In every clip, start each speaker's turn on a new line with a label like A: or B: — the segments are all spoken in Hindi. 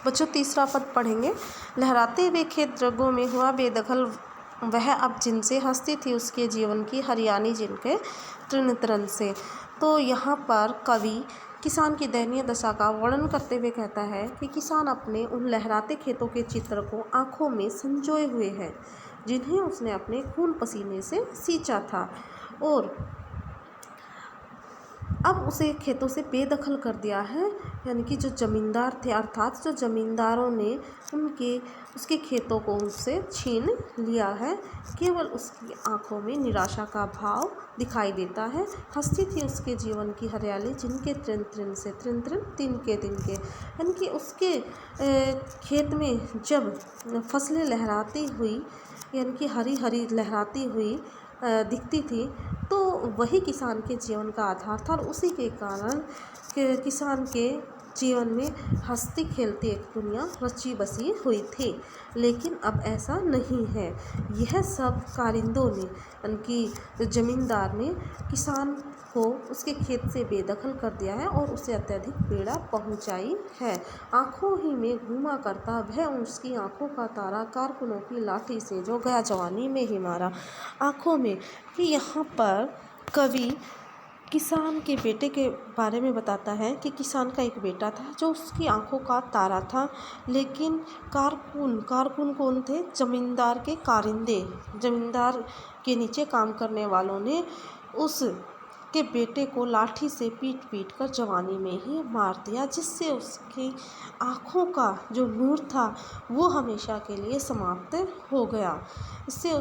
A: बच्चों तीसरा पद पढ़ेंगे। लहराते हुए खेत रगों में हुआ बेदखल, वह अब जिनसे हंसती थी उसके जीवन की हरियाणी जिनके तृण तृण से। तो यहाँ पर कवि किसान की दयनीय दशा का वर्णन करते हुए कहता है कि किसान अपने उन लहराते खेतों के चित्र को आँखों में संजोए हुए है जिन्हें उसने अपने खून पसीने से सींचा था, और अब उसे खेतों से बेदखल कर दिया है। यानी कि जो ज़मींदार थे, अर्थात जो ज़मींदारों ने उसके खेतों को उससे छीन लिया है। केवल उसकी आंखों में निराशा का भाव दिखाई देता है। हंसती थी उसके जीवन की हरियाली जिनके तृण तृण से, तृण तृण तिनके तिनके, यानी कि उसके खेत में जब फसलें लहराती हुई, यानी कि हरी हरी लहराती हुई दिखती थी, तो वही किसान के जीवन का आधार था, और उसी के कारण किसान के जीवन में हंसती खेलती एक दुनिया रची बसी हुई थी। लेकिन अब ऐसा नहीं है। यह सब कारिंदों ने, यानी कि ज़मींदार ने किसान को उसके खेत से बेदखल कर दिया है और उसे अत्यधिक पीड़ा पहुंचाई है। आँखों ही में घूमा करता वह उसकी आँखों का तारा, कारकुनों की लाठी से जो गया जवानी में ही मारा। आँखों में कि यहाँ पर कवि किसान के बेटे के बारे में बताता है कि किसान का एक बेटा था जो उसकी आंखों का तारा था। लेकिन कारकुन कौन थे? ज़मींदार के कारिंदे, ज़मींदार के नीचे काम करने वालों ने उस के बेटे को लाठी से पीट पीट कर जवानी में ही मार दिया, जिससे उसकी आँखों का जो नूर था वो हमेशा के लिए समाप्त हो गया। इससे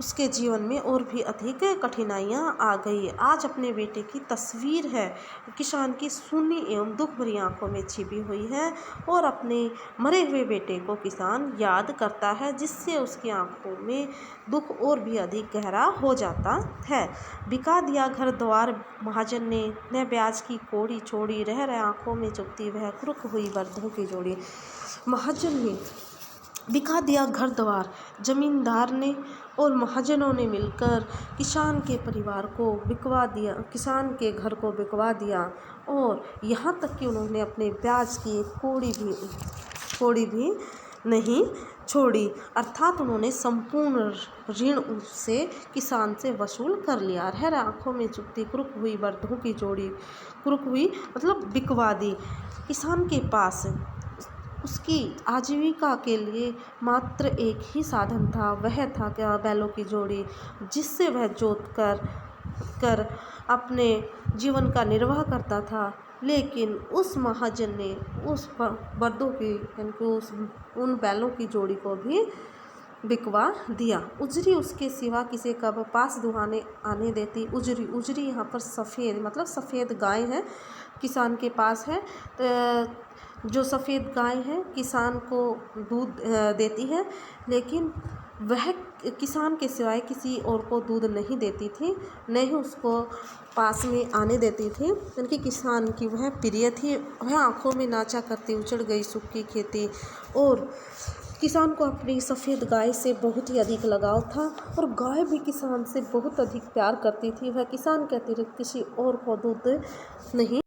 A: उसके जीवन में और भी अधिक कठिनाइयाँ आ गई। आज अपने बेटे की तस्वीर है किसान की सूनी एवं दुख भरी आँखों में छिपी हुई है, और अपने मरे हुए बेटे को किसान याद करता है, जिससे उसकी आँखों में दुख और भी अधिक गहरा हो जाता है। बिका दिया घर द्वार महाजन ने, न ब्याज की कोड़ी छोड़ी, रह रहे आँखों में चुभती वह कुरुक हुई बरदों की जोड़ी। महाजन ने बिका दिया घर द्वार, जमींदार ने और महाजनों ने मिलकर किसान के परिवार को बिकवा दिया, किसान के घर को बिकवा दिया, और यहाँ तक कि उन्होंने अपने ब्याज की कोड़ी भी नहीं छोड़ी। अर्थात उन्होंने संपूर्ण ऋण उससे, किसान से वसूल कर लिया। रह आँखों में चुभती कुरुक हुई बरदों की जोड़ी, कुरुक हुई मतलब बिकवा दी। किसान के पास उसकी आजीविका के लिए मात्र एक ही साधन था, वह था क्या? बैलों की जोड़ी, जिससे वह जोत कर अपने जीवन का निर्वाह करता था। लेकिन उस महाजन ने उस बरदों की, यानी कि उन बैलों की जोड़ी को भी बिकवा दिया। उजरी उसके सिवा किसे कब पास दुहाने आने देती। उजरी यहाँ पर सफ़ेद, मतलब सफ़ेद गाय है किसान के पास है। जो सफ़ेद गाय है किसान को दूध देती है, लेकिन वह किसान के सिवाय किसी और को दूध नहीं देती थी, न ही उसको पास में आने देती थी। यानी किसान की वह प्रिय थी। वह आँखों में नाचा करती उजड़ गई सुख की खेती, और किसान को अपनी सफ़ेद गाय से बहुत ही अधिक लगाव था, और गाय भी किसान से बहुत अधिक प्यार करती थी। वह किसान के अतिरिक्त किसी और को दूध नहीं